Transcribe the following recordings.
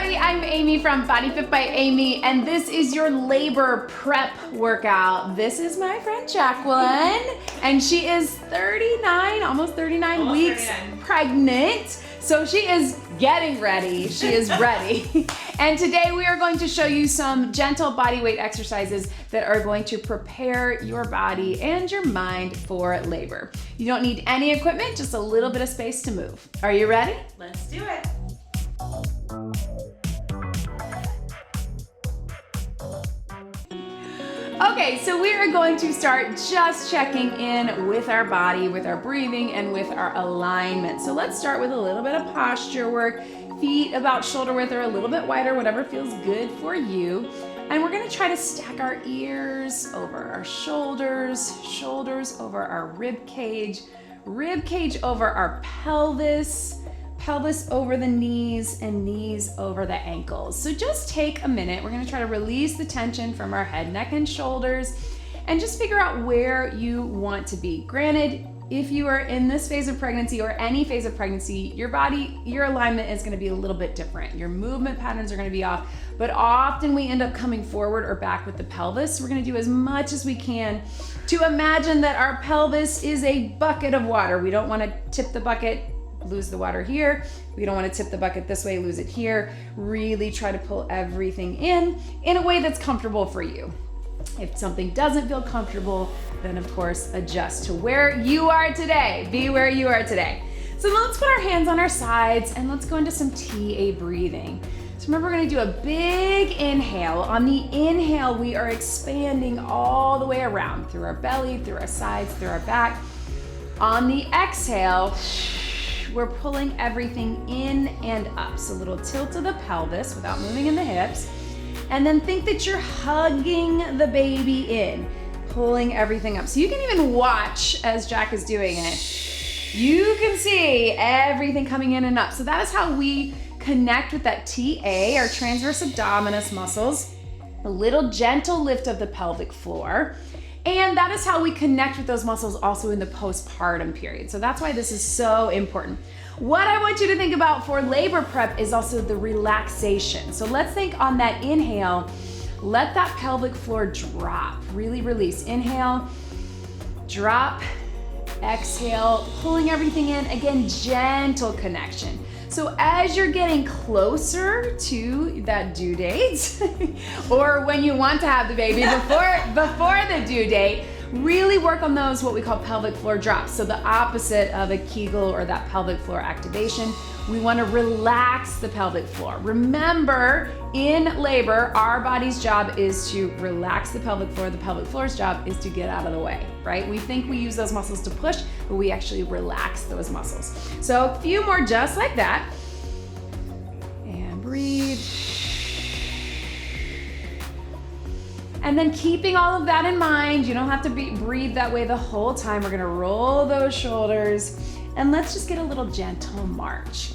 everybody, I'm Amy from BodyFit by Amy, and this is your labor prep workout. This is my friend Jacqueline, and she is 39, almost 39 weeks pregnant. So she is getting ready, she is ready. And today we are going to show you some gentle body weight exercises that are going to prepare your body and your mind for labor. You don't need any equipment, just a little bit of space to move. Are you ready? Let's do it. Okay, so we are going to start just checking in with our body, with our breathing, and with our alignment. So let's start with a little bit of posture work. Feet about shoulder width or a little bit wider, whatever feels good for you. And we're gonna try to stack our ears over our shoulders, shoulders over our rib cage over our pelvis, pelvis over the knees, and knees over the ankles. So just take a minute. We're gonna try to release the tension from our head, neck, and shoulders, and just figure out where you want to be. Granted, if you are in this phase of pregnancy or any phase of pregnancy, your body, your alignment is gonna be a little bit different. Your movement patterns are gonna be off, but often we end up coming forward or back with the pelvis. We're gonna do as much as we can to imagine that our pelvis is a bucket of water. We don't wanna tip the bucket, lose the water here. We don't want to tip the bucket this way, lose it here. Really try to pull everything in a way that's comfortable for you. If something doesn't feel comfortable, then of course adjust to where you are today. Be where you are today. So let's put our hands on our sides and let's go into some TA breathing. So remember, we're going to do a big inhale. On the inhale, we are expanding all the way around through our belly, through our sides, through our back. On the exhale, we're pulling everything in and up. So a little tilt of the pelvis without moving in the hips. And then think that you're hugging the baby in, pulling everything up. So you can even watch as Jack is doing it. You can see everything coming in and up. So that is how we connect with that TA, our transverse abdominis muscles. A little gentle lift of the pelvic floor. And that is how we connect with those muscles also in the postpartum period. So that's why this is so important. What I want you to think about for labor prep is also the relaxation. So let's think on that inhale, let that pelvic floor drop, really release. Inhale, drop, exhale, pulling everything in. Again, gentle connection. So as you're getting closer to that due date, or when you want to have the baby before the due date, really work on those what we call pelvic floor drops. So the opposite of a Kegel or that pelvic floor activation. We want to relax the pelvic floor. Remember, in labor, our body's job is to relax the pelvic floor. The pelvic floor's job is to get out of the way, right? We think we use those muscles to push, but we actually relax those muscles. So a few more just like that. And breathe. And then keeping all of that in mind, you don't have to breathe that way the whole time. We're gonna roll those shoulders and let's just get a little gentle march.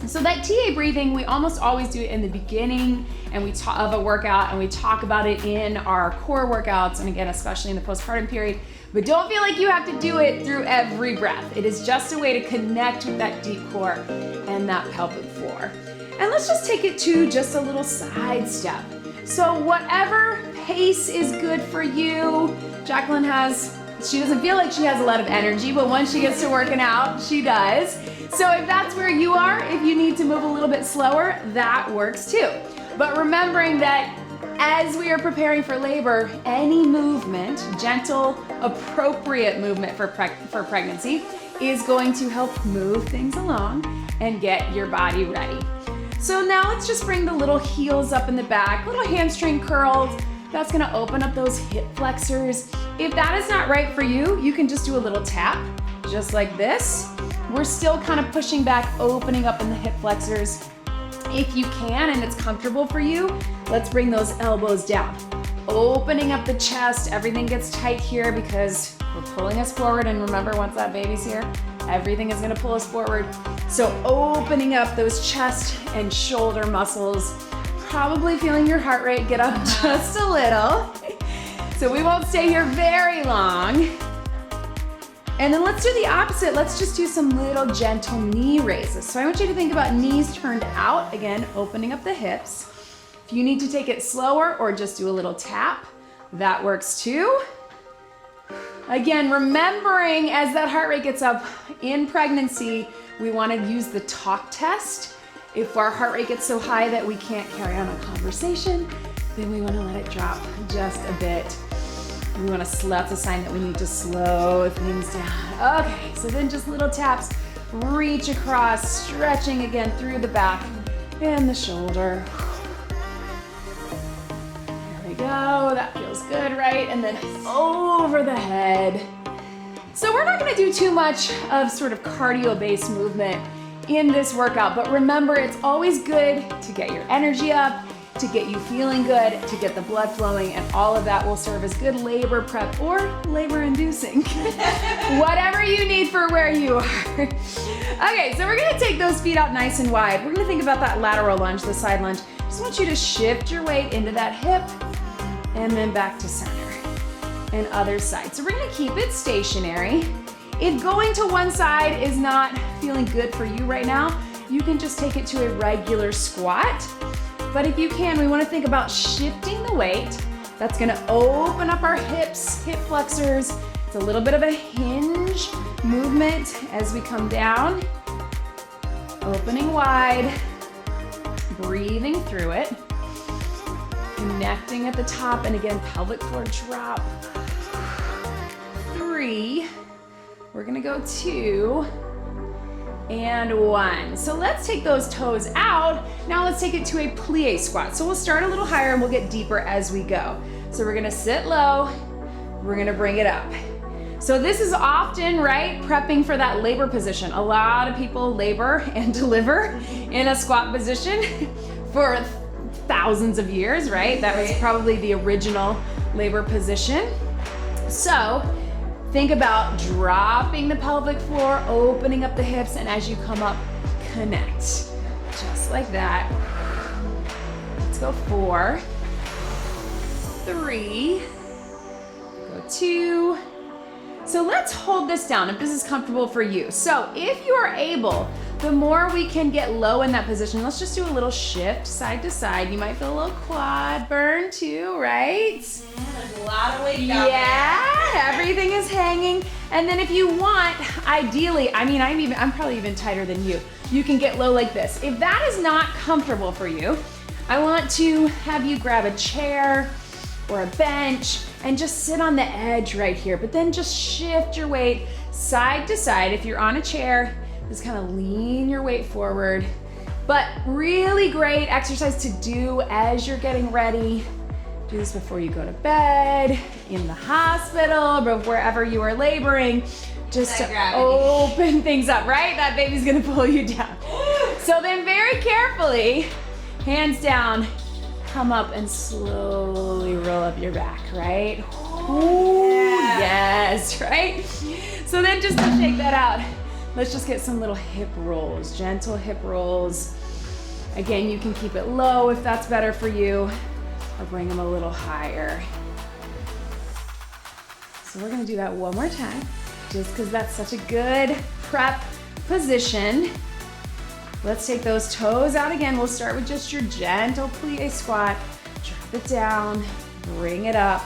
So that TA breathing, we almost always do it in the beginning and of a workout, and we talk about it in our core workouts, and again, especially in the postpartum period. But don't feel like you have to do it through every breath. It is just a way to connect with that deep core and that pelvic floor. And let's just take it to just a little side step. So whatever pace is good for you, Jacqueline she doesn't feel like she has a lot of energy, but once she gets to working out, she does. So if that's where you are, if you need to move a little bit slower, that works too. But remembering that as we are preparing for labor, any movement, gentle, appropriate movement for pregnancy, is going to help move things along and get your body ready. So now let's just bring the little heels up in the back, little hamstring curls. That's gonna open up those hip flexors. If that is not right for you, you can just do a little tap, just like this. We're still kind of pushing back, opening up in the hip flexors. If you can and it's comfortable for you, let's bring those elbows down. Opening up the chest, everything gets tight here because we're pulling us forward, and remember, once that baby's here, everything is gonna pull us forward. So opening up those chest and shoulder muscles, probably feeling your heart rate get up just a little. So we won't stay here very long. And then let's do the opposite. Let's just do some little gentle knee raises. So I want you to think about knees turned out, again, opening up the hips. If you need to take it slower or just do a little tap, that works too. Again, remembering as that heart rate gets up in pregnancy, we want to use the talk test. If our heart rate gets so high that we can't carry on a conversation, then we want to let it drop just a bit. We want to that's a sign that we need to slow things down. Okay, so then just little taps, reach across, stretching again through the back and the shoulder. There we go, that feels good, right? And then over the head. So we're not going to do too much of sort of cardio-based movement in this workout, but remember, it's always good to get your energy up, to get you feeling good, to get the blood flowing, and all of that will serve as good labor prep or labor inducing. Whatever you need for where you are. Okay, so we're gonna take those feet out nice and wide. We're gonna think about that lateral lunge, the side lunge. Just want you to shift your weight into that hip and then back to center. And other side. So we're gonna keep it stationary. If going to one side is not feeling good for you right now, you can just take it to a regular squat. But if you can, we want to think about shifting the weight. That's going to open up our hips, hip flexors. It's a little bit of a hinge movement as we come down. Opening wide, breathing through it. Connecting at the top, and again, pelvic floor drop. 3. We're going to go 2. And 1. So let's take those toes out. Now let's take it to a plie squat. So we'll start a little higher and we'll get deeper as we go. So we're gonna sit low, we're gonna bring it up. So this is often, right, prepping for that labor position. A lot of people labor and deliver in a squat position for thousands of years, right? That was probably the original labor position. So think about dropping the pelvic floor, opening up the hips, and as you come up, connect. Just like that. Let's go 4, 3, go 2. So let's hold this down if this is comfortable for you. So if you are able, the more we can get low in that position, let's just do a little shift side to side. You might feel a little quad burn too, right? There's a lot of weight down there. Yeah, everything is hanging. And then if you want, ideally, I'm probably even tighter than you. You can get low like this. If that is not comfortable for you, I want to have you grab a chair or a bench and just sit on the edge right here. But then just shift your weight side to side. If you're on a chair, just kind of lean your weight forward. But really great exercise to do as you're getting ready. Do this before you go to bed, in the hospital, or wherever you are laboring, just to open things up, right? That baby's gonna pull you down. So then very carefully, hands down, come up and slowly roll up your back, right? Ooh, yes, right? So then just to shake that out, let's just get some little hip rolls, gentle hip rolls. Again, you can keep it low if that's better for you, or bring them a little higher. So we're gonna do that one more time, just because that's such a good prep position. Let's take those toes out again. We'll start with just your gentle plie squat. Drop it down, bring it up,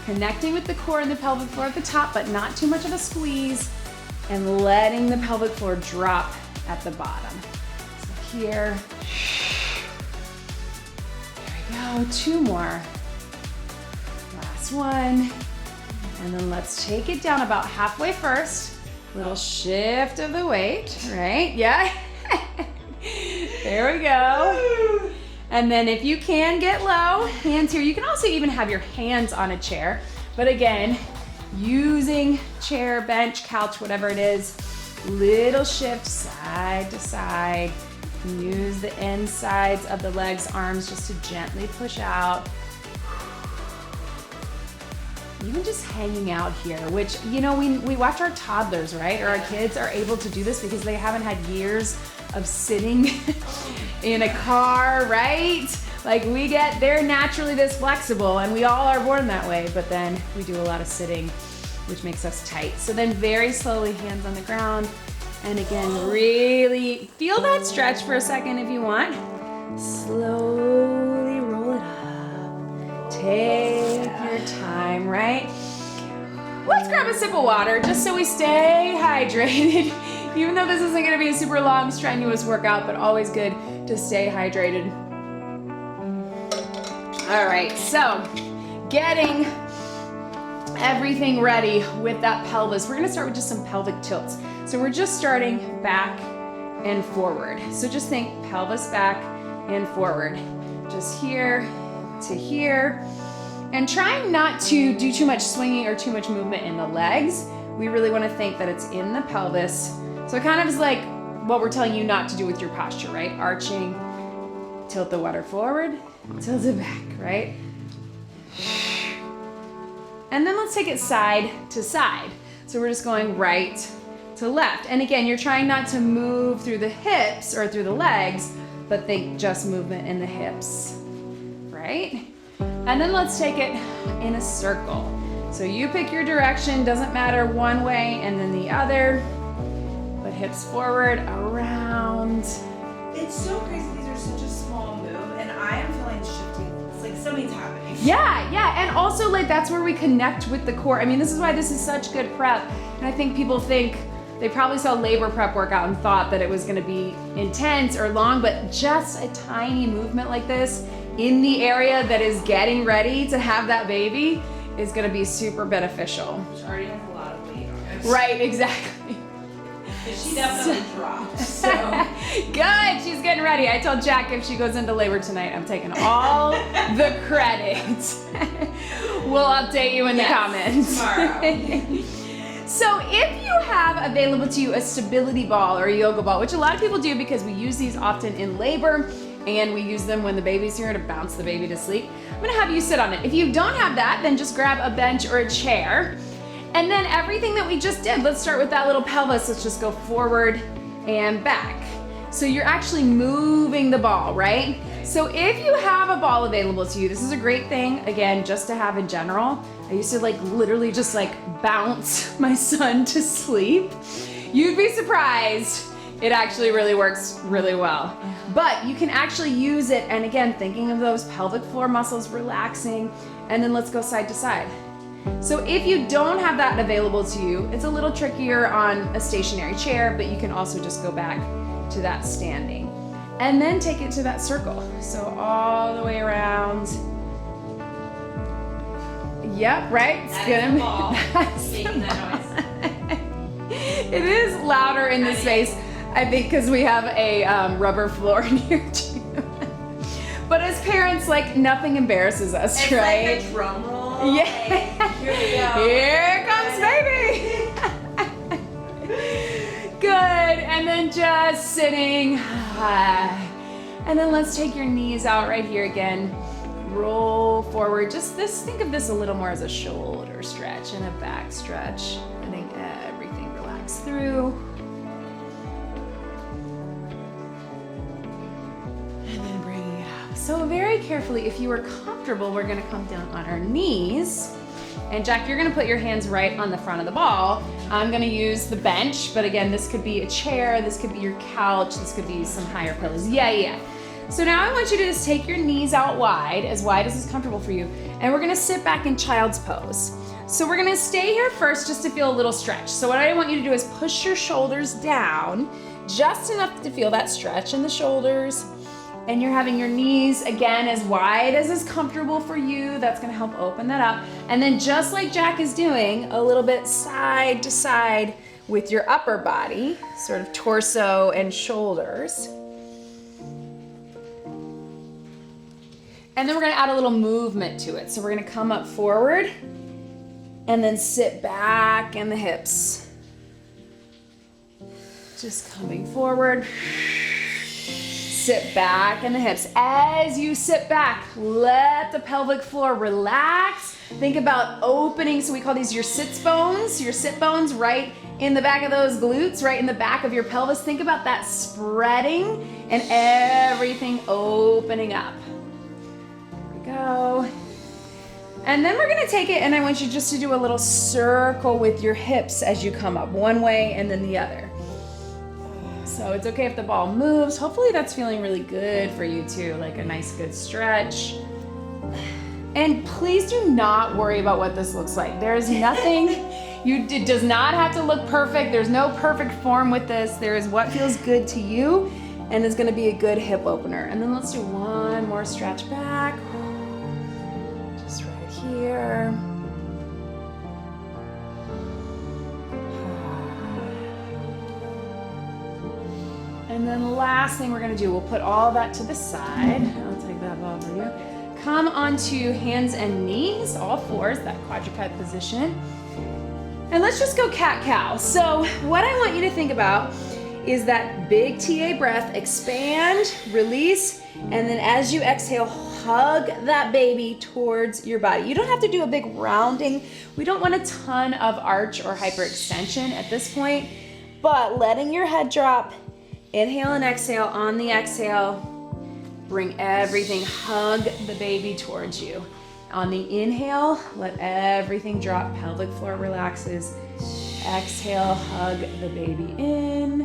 connecting with the core and the pelvic floor at the top, but not too much of a squeeze, and letting the pelvic floor drop at the bottom. So here, there we go, 2 more. Last one. And then let's take it down about halfway first. Little shift of the weight, right? Yeah. There we go. And then if you can get low, hands here. You can also even have your hands on a chair. But again, using chair, bench, couch, whatever it is, little shift side to side. Use the insides of the legs, arms just to gently push out. Even just hanging out here, which, you know, we watch our toddlers, right? Or our kids are able to do this because they haven't had years of sitting in a car, right? Like they're naturally this flexible, and we all are born that way, but then we do a lot of sitting which makes us tight. So then very slowly, hands on the ground. And again, really feel that stretch for a second if you want. Slowly roll it up. Take your time, right? Let's grab a sip of water just so we stay hydrated. Even though this isn't gonna be a super long, strenuous workout, but always good to stay hydrated. All right, so getting everything ready with that pelvis. We're gonna start with just some pelvic tilts. So we're just starting back and forward. So just think pelvis back and forward. Just here to here. And trying not to do too much swinging or too much movement in the legs. We really wanna think that it's in the pelvis. So it kind of is like what we're telling you not to do with your posture, right? Arching, tilt the water forward, tilt it back, right? And then let's take it side to side. So we're just going right to left. And again, you're trying not to move through the hips or through the legs, but think just movement in the hips, right? And then let's take it in a circle. So you pick your direction, doesn't matter one way and then the other, but hips forward, around. It's so crazy. These are such a small move, and I am feeling shifting. It's like something's happening. Yeah, and also like that's where we connect with the core. I mean, this is why this is such good prep. And I think people think, they probably saw labor prep workout and thought that it was gonna be intense or long, but just a tiny movement like this in the area that is getting ready to have that baby is gonna be super beneficial. She already has a lot of weight on it. Right, exactly. She definitely dropped. So. Good, she's getting ready. I told Jack if she goes into labor tonight, I'm taking all the credit. We'll update you in the comments. Tomorrow. So if you have available to you a stability ball or a yoga ball, which a lot of people do because we use these often in labor and we use them when the baby's here to bounce the baby to sleep, I'm gonna have you sit on it. If you don't have that, then just grab a bench or a chair. And then everything that we just did, let's start with that little pelvis. Let's just go forward and back. So you're actually moving the ball, right? So if you have a ball available to you, this is a great thing, again, just to have in general. I used to like literally just like bounce my son to sleep. You'd be surprised. It actually really works really well. But you can actually use it, and again, thinking of those pelvic floor muscles relaxing, and then let's go side to side. So if you don't have that available to you, it's a little trickier on a stationary chair, but you can also just go back to that standing. And then take it to that circle. So all the way around. Yep, right? It's That is the ball making that noise. It is louder in this space, I think, because we have a rubber floor in here too. But as parents, like nothing embarrasses us, It's right? like a drum roll. Yeah. Like, here we go. Here comes baby. Good, and then just sitting. And then let's take your knees out right here again. Roll forward. Just this, think of this a little more as a shoulder stretch and a back stretch. Letting everything relax through. And then bringing it up. So very carefully, if you are comfortable, we're gonna come down on our knees. And Jack, you're gonna put your hands right on the front of the ball. I'm gonna use the bench, but again, this could be a chair, this could be your couch, this could be some higher pillows. Yeah. So now I want you to just take your knees out wide as is comfortable for you, and we're gonna sit back in child's pose. So we're gonna stay here first just to feel a little stretch. So what I want you to do is push your shoulders down, just enough to feel that stretch in the shoulders. And you're having your knees, again, as wide as is comfortable for you. That's gonna help open that up. And then just like Jack is doing, a little bit side to side with your upper body, sort of torso and shoulders. And then we're gonna add a little movement to it. So we're gonna come up forward and then sit back in the hips. Just coming forward. Sit back in the hips. As you sit back, let the pelvic floor relax. Think about opening, so we call these your sits bones, right in the back of those glutes, right in the back of your pelvis. Think about that spreading and everything opening up. There we go. And then we're gonna take it and I want you just to do a little circle with your hips as you come up, one way and then the other. So it's okay if the ball moves. Hopefully that's feeling really good for you too, like a nice good stretch. And please do not worry about what this looks like. There is nothing, it does not have to look perfect. There's no perfect form with this. There is what feels good to you and is gonna be a good hip opener. And then let's do one more stretch back. Just right here. And then the last thing we're gonna do, we'll put all that to the side. I'll take that ball for you. Come onto hands and knees, all fours, that quadruped position. And let's just go cat-cow. So what I want you to think about is that big TA breath, expand, release, and then as you exhale, hug that baby towards your body. You don't have to do a big rounding. We don't want a ton of arch or hyperextension at this point, but letting your head drop, inhale and exhale. On the exhale, bring everything, hug the baby towards you. On the inhale, let everything drop, pelvic floor relaxes. Exhale, hug the baby in.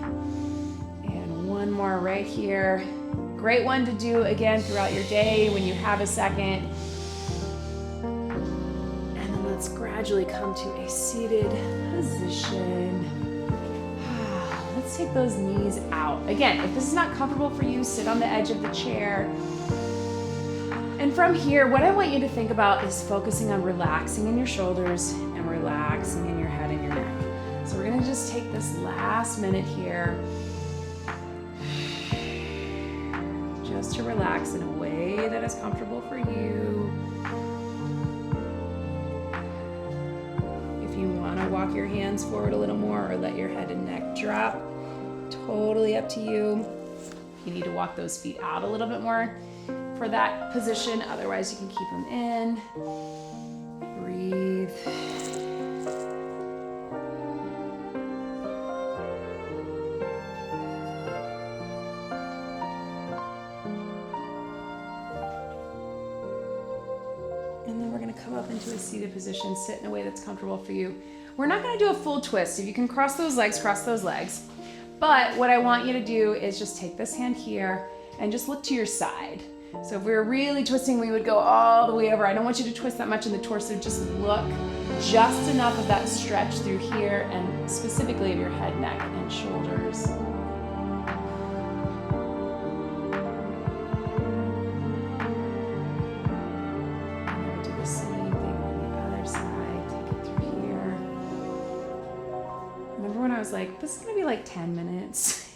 And one more right here. Great one to do again throughout your day when you have a second. And then let's gradually come to a seated position. Let's take those knees out. Again, if this is not comfortable for you, sit on the edge of the chair. And from here, what I want you to think about is focusing on relaxing in your shoulders and relaxing in your head and your neck. So we're gonna just take this last minute here just to relax in a way that is comfortable for you. If you wanna walk your hands forward a little more or let your head and neck drop, totally up to you. You need to walk those feet out a little bit more for that position, otherwise you can keep them in. Breathe. And then we're gonna come up into a seated position, sit in a way that's comfortable for you. We're not gonna do a full twist. If you can cross those legs, cross those legs. But what I want you to do is just take this hand here and just look to your side. So if we were really twisting, we would go all the way over. I don't want you to twist that much in the torso. Just look just enough of that stretch through here and specifically of your head, neck, and shoulders. And then do the same thing on the other side. Take it through here. Remember when I was like, this is gonna be like 10 minutes?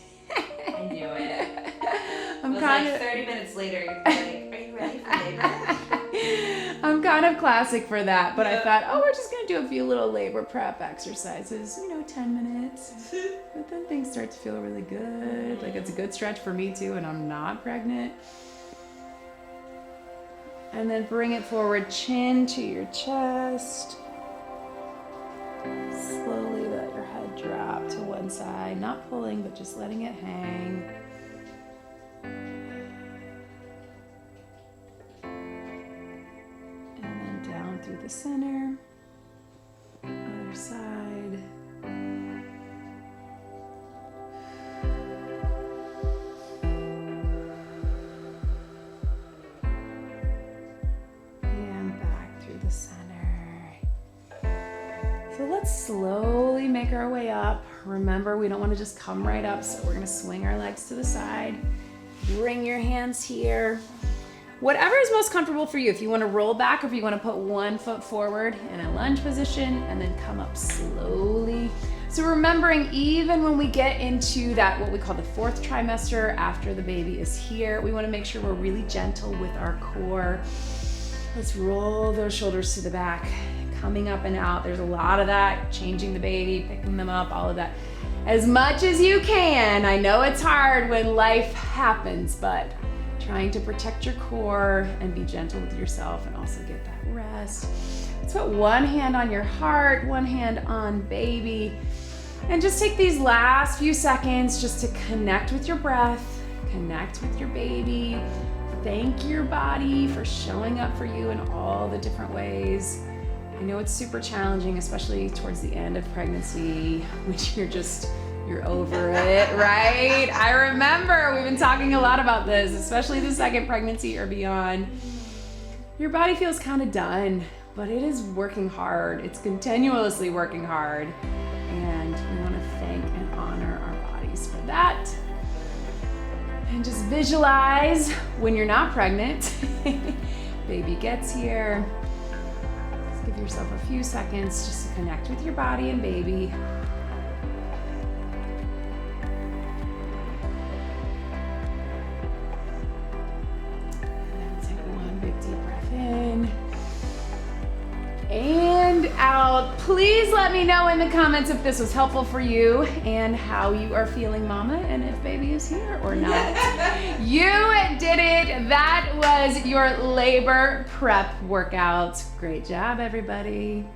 I knew it. I'm it was kind like of 30 minutes later, you're like, are you ready for labor? I'm kind of classic for that, but I Yep. thought, oh, we're just gonna do a few little labor prep exercises, 10 minutes. But then things start to feel really good. Like it's a good stretch for me too, and I'm not pregnant. And then bring it forward, chin to your chest. Slowly let your head drop to one side, not pulling, but just letting it hang. Through the center, other side. And back through the center. So let's slowly make our way up. Remember, we don't want to just come right up, so we're going to swing our legs to the side. Bring your hands here. Whatever is most comfortable for you. If you want to roll back or if you want to put one foot forward in a lunge position and then come up slowly. So remembering, even when we get into that, what we call the 4th trimester after the baby is here, we want to make sure we're really gentle with our core. Let's roll those shoulders to the back, coming up and out. There's a lot of that, changing the baby, picking them up, all of that. As much as you can. I know it's hard when life happens, but trying to protect your core and be gentle with yourself and also get that rest. Let's put one hand on your heart, one hand on baby, and just take these last few seconds just to connect with your breath, connect with your baby, thank your body for showing up for you in all the different ways. I know it's super challenging, especially towards the end of pregnancy, when you're over it, right? I remember we've been talking a lot about this, especially the second pregnancy or beyond. Your body feels kind of done, but it is working hard. It's continuously working hard. And we want to thank and honor our bodies for that. And just visualize when you're not pregnant. Baby gets here. Just give yourself a few seconds just to connect with your body and baby. And out. Please let me know in the comments if this was helpful for you and how you are feeling, mama, and if baby is here or not. You did it. That was your labor prep workout. Great job, everybody.